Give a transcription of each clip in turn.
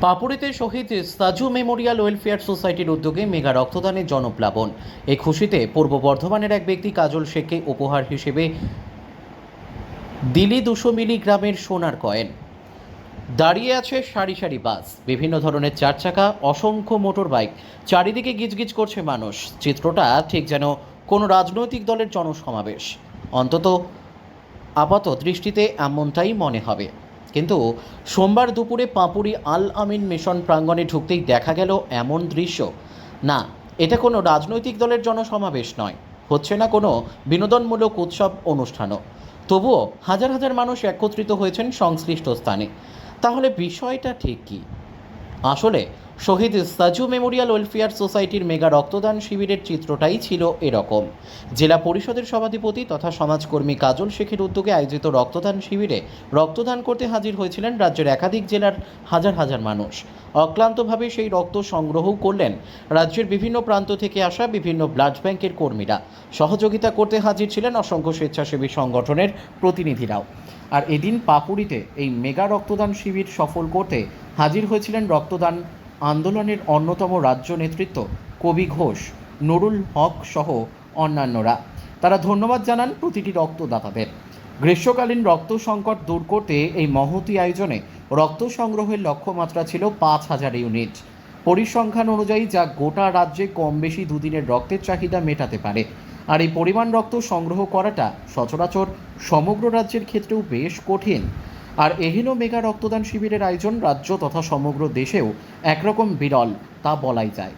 পাপুড়িতে শহীদ Saju Memorial welfare সোসাইটির উদ্যোগে mega রক্তদানের জনপ্লাবন। এই খুশিতে পূর্ব বর্ধমানের এক ব্যক্তি কাজল শেখকে উপহার হিসেবে দিলি 200 মিলিগ্রামের সোনার কয়েন। দাঁড়িয়ে আছে সারি সারি বাস, বিভিন্ন ধরনের চার চাকা, অসংখ্য মোটর বাইক, চারিদিকে গিজগিজ করছে মানুষ। চিত্রটা ঠিক যেন কোনো রাজনৈতিক দলের জনসমাবেশ, অন্তত আপাত দৃষ্টিতে এমনটাই মনে হবে। কিন্তু সোমবার দুপুরে পাঁপুড়ি আল আমিন মিশন প্রাঙ্গণে ঢুকতেই দেখা গেল এমন দৃশ্য। না, এটা কোনো রাজনৈতিক দলের জনসমাবেশ নয়, হচ্ছে না কোনো বিনোদনমূলক উৎসব অনুষ্ঠানও। তবুও হাজার হাজার মানুষ একত্রিত হয়েছেন সংশ্লিষ্ট স্থানে। তাহলে বিষয়টা ঠিক কী? আসলে শহীদ সাজু মেমোরিয়াল ওয়েলফেয়ার সোসাইটির মেগা রক্তদান শিবিরের চিত্রটাই ছিল এরকম। জেলা পরিষদের সভাধিপতি তথা সমাজকর্মী কাজল শেখের উদ্যোগে আয়োজিত রক্তদান শিবিরে রক্তদান করতে হাজির হয়েছিলেন রাজ্যের একাধিক জেলার হাজার হাজার মানুষ। অক্লান্তভাবে সেই রক্ত সংগ্রহ করলেন রাজ্যের বিভিন্ন প্রান্ত থেকে আসা বিভিন্ন ব্লাড ব্যাংকের কর্মীরা। সহযোগিতা করতে হাজির ছিলেন অসংখ্য স্বেচ্ছাসেবী সংগঠনের প্রতিনিধিরাও। আর এদিন পাপুড়িতে এই মেগা রক্তদান শিবির সফল করতে হাজির হয়েছিলেন রক্তদান আন্দোলনের অন্যতম রাজ্য নেতৃত্ব কবি ঘোষ, নুরুল হক সহ অন্যান্যরা। তারা ধন্যবাদ জানান প্রতিটি রক্তদাতাদের। গ্রীষ্মকালীন রক্ত সংকট দূর করতে এই মহতী আয়োজনে রক্ত সংগ্রহের লক্ষ্যমাত্রা ছিল 5,000 ইউনিট। পরিসংখ্যান অনুযায়ী যা গোটা রাজ্যে কম বেশি দুদিনের রক্তের চাহিদা মেটাতে পারে। আর এই পরিমাণ রক্ত সংগ্রহ করাটা সচরাচর সমগ্র রাজ্যের ক্ষেত্রেও বেশ কঠিন। আর এহেন মেগা রক্তদান শিবিরের আয়োজন রাজ্য তথা সমগ্র দেশেও একরকম বিরল, তা বলাই যায়।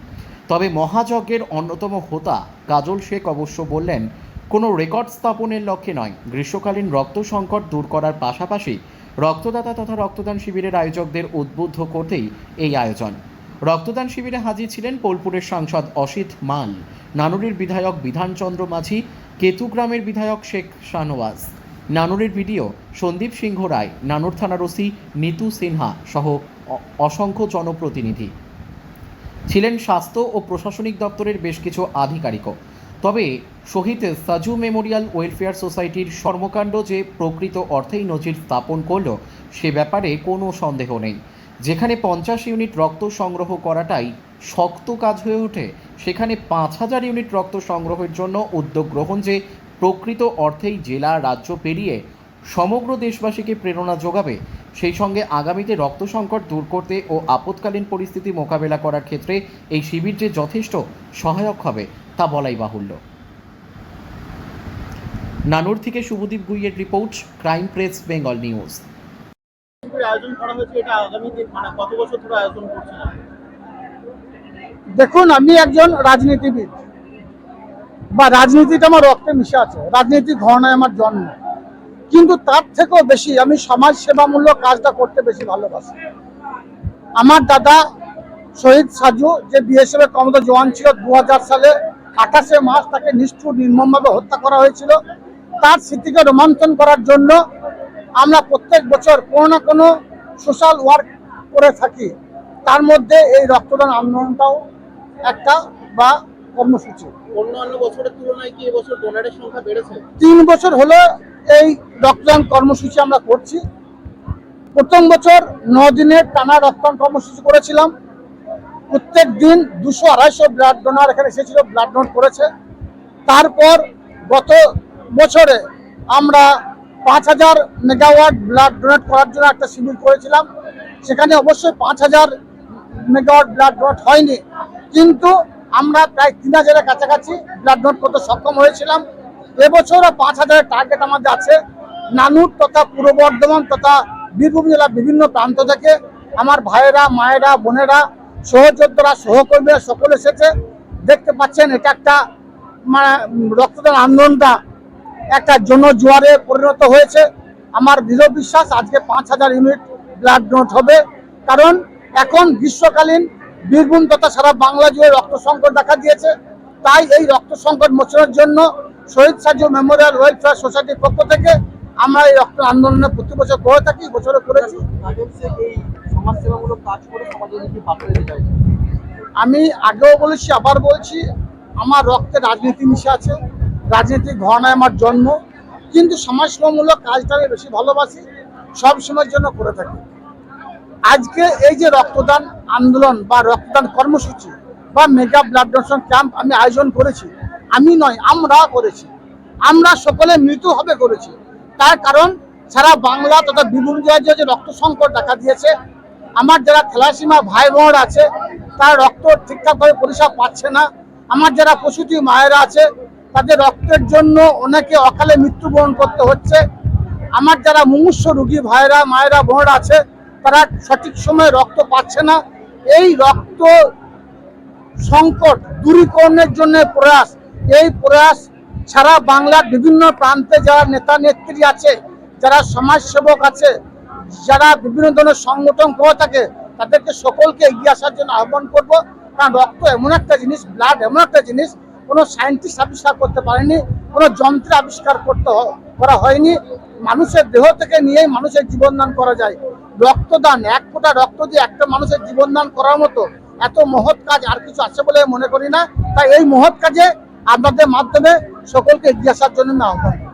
তবে মহাযজ্ঞের অন্যতম হোতা কাজল শেখ অবশ্য বললেন, কোনো রেকর্ড স্থাপনের লক্ষ্যে নয়, গ্রীষ্মকালীন রক্ত সংকট দূর করার পাশাপাশি রক্তদাতা তথা রক্তদান শিবিরের আয়োজকদের উদ্বুদ্ধ করতেই এই আয়োজন। রক্তদান শিবিরে হাজির ছিলেন বোলপুরের সাংসদ অসিত মাল, নানুরের বিধায়ক বিধানচন্দ্র মাঝি, কেতুগ্রামের বিধায়ক শেখ শাহনওয়াজ, নানুরের বিডিও সন্দীপ সিংহ রায়, নানুর থানার ওসি নিতু সিনহা সহ অসংখ্য জনপ্রতিনিধি ছিলেন। স্বাস্থ্য ও প্রশাসনিক দপ্তরের বেশ কিছু আধিকারিকও। তবে শহীদ সাজু মেমোরিয়াল ওয়েলফেয়ার সোসাইটির কর্মকাণ্ড যে প্রকৃত অর্থেই নজির স্থাপন করল সে ব্যাপারে কোনো সন্দেহ নেই। যেখানে 50 ইউনিট রক্ত সংগ্রহ করাটাই শক্ত কাজ হয়ে ওঠে, সেখানে 5,000 ইউনিট রক্ত সংগ্রহের জন্য উদ্যোগ গ্রহণ যে প্রকৃত অর্থেই জেলা রাজ্য পেরিয়ে সমগ্র দেশবাসীকে প্রেরণা যোগাবে, সেই সঙ্গে আগামীতে রক্ত সংকট দূর করতে ও আপৎকালীন পরিস্থিতি মোকাবেলা করার ক্ষেত্রে এই শিবির যে যথেষ্ট সহায়ক হবে তা বলাই বাহুল্য। নানুর থেকে শুভদীপ গুইয়ের report, crime press Bengal news. আয়োজন করা হয়েছে, এটা আগামী কত বছর ধরে আয়োজন করছেন? দেখুন, আমি একজন রাজনীতিবিদ, বা রাজনীতিটা আমার রক্তে মিশে আছে, রাজনীতির ঘরানায় আমার জন্ম। কিন্তু তার থেকেও বেশি আমি সমাজ সেবামূলক কাজটা করতে বেশি ভালোবাসি। আমার দাদা শহীদ সাজু, যে বিএসএফ এর কমান্ডার জওয়ান ছিল, 2000 সালে 28শে মার্চ তাকে নিষ্ঠুর নির্মমভাবে হত্যা করা হয়েছিল। তার স্মৃতিকে রোমন্থন করার জন্য আমরা প্রত্যেক বছর কোনো না কোনো সোশ্যাল ওয়ার্ক করে থাকি। তার মধ্যে এই রক্তদান আন্দোলনটাও একটা বা কর্মসূচি। অন্যান্য বছরের তুলনায় কি এবছর ডোনারের সংখ্যা বেড়েছে? 3 বছর হলো এই রক্তদান কর্মসূচি আমরা করছি। প্রথম বছর 9 দিনের টানা রক্তদান কর্মসূচি করেছিলাম। প্রত্যেক দিন 200-250 ব্লাড ডোনার এখানে এসেছিল, ব্লাড ডোনেট করেছে। তারপর গত বছরে আমরা 5,000 মেগাওয়াট ব্লাড ডোনেট করার জন্য একটা শিবির করেছিলাম। সেখানে অবশ্যই 5,000 মেগাওয়াট ব্লাড ডোনেট হয়নি, কিন্তু আমরা প্রায় 3,000-এর কাছাকাছি ব্লাড ডোনেট করতে সক্ষম হয়েছিলাম। এবছরও 5,000-এর টার্গেট আমাদের আছে। নানুর তথা পূর্ব বর্ধমান তথা বীরভূম জেলার বিভিন্ন প্রান্ত থেকে আমার ভাইয়েরা, মায়েরা, বোনেরা, সহযোদ্ধারা, সহকর্মীরা সকলে এসেছে। দেখতে পাচ্ছেন, এটা একটা রক্তদান আন্দোলনটা একটা জনজোয়ারে পরিণত হয়েছে। আমার দৃঢ় বিশ্বাস আজকে 5,000 ইউনিট ব্লাড ডোনেট হবে, কারণ এখন গ্রীষ্মকালীন বীরভূম তথা সারা বাংলা জুড়ে রক্ত সংকট দেখা দিয়েছে। তাই এই রক্ত সংকট মোচনের জন্য শহীদ সাজু মেমোরিয়াল ওয়েলফেয়ার সোসাইটির পক্ষ থেকে আমরা এই রক্ত আন্দোলনে প্রতি বছর করে থাকি, বছরে করেছি। আমি আগেও বলেছি, আবার বলছি, আমার রক্তে রাজনীতি মিশে আছে, রাজনীতির ঘরানায় আমার জন্ম, কিন্তু সমাজসেবামূলক কাজটা আমি বেশি ভালোবাসি, সব সময়ের জন্য করে থাকি। আজকে এই যে রক্তদান আন্দোলন বা রক্তদান কর্মসূচি বা মেগা ব্লাড ডোনেশন ক্যাম্প আমি আয়োজন করেছি, আমি নয় আমরা করেছি, আমরা সকলে মিলিতভাবে করেছি। তার কারণ সারা বাংলা তথা বিভিন্ন রাজ্যে যে রক্ত সংকট দেখা দিয়েছে, আমার যারা থ্যালাসেমিয়া ভাই বোন আছে তার রক্ত ঠিকঠাকভাবে পরিষেবা পাচ্ছে না, আমার যারা প্রসূতি মায়েরা আছে তাদের রক্তের জন্য অনেকে অকালে মৃত্যুবরণ করতে হচ্ছে, আমার যারা মুমূর্ষু রোগী ভাইরা মায়েরা বোনরা আছে তারা সঠিক সময়ে রক্ত পাচ্ছে না। এই রক্ত সংকট দূরীকরণের জন্য প্রয়াস, এই প্রয়াস সারা বাংলার বিভিন্ন প্রান্তে যারা নেতা নেত্রী আছে, যারা সমাজসেবক আছে, যারা বিভিন্ন ধরনের সংগঠন করে থাকে তাদেরকে সকলকে এগিয়ে আসার জন্য আহ্বান করব। কারণ রক্ত এমন একটা জিনিস, ব্লাড এমন একটা জিনিস, কোনো সায়েন্টিস্ট আবিষ্কার করতে পারেনি, কোনো যন্ত্র আবিষ্কার করা হয়নি। মানুষের দেহ থেকে নিয়েই মানুষের জীবনদান করা যায়। রক্তদান, এক ফোঁটা রক্ত দিয়ে একটা মানুষের জীবনদান করার মতো এত মহৎ কাজ আর কিছু আছে বলে মনে করি না। তাই এই মহৎ কাজে আপনাদের মাধ্যমে সকলকে এগিয়ে আসার জন্য আমি আহ্বান করব।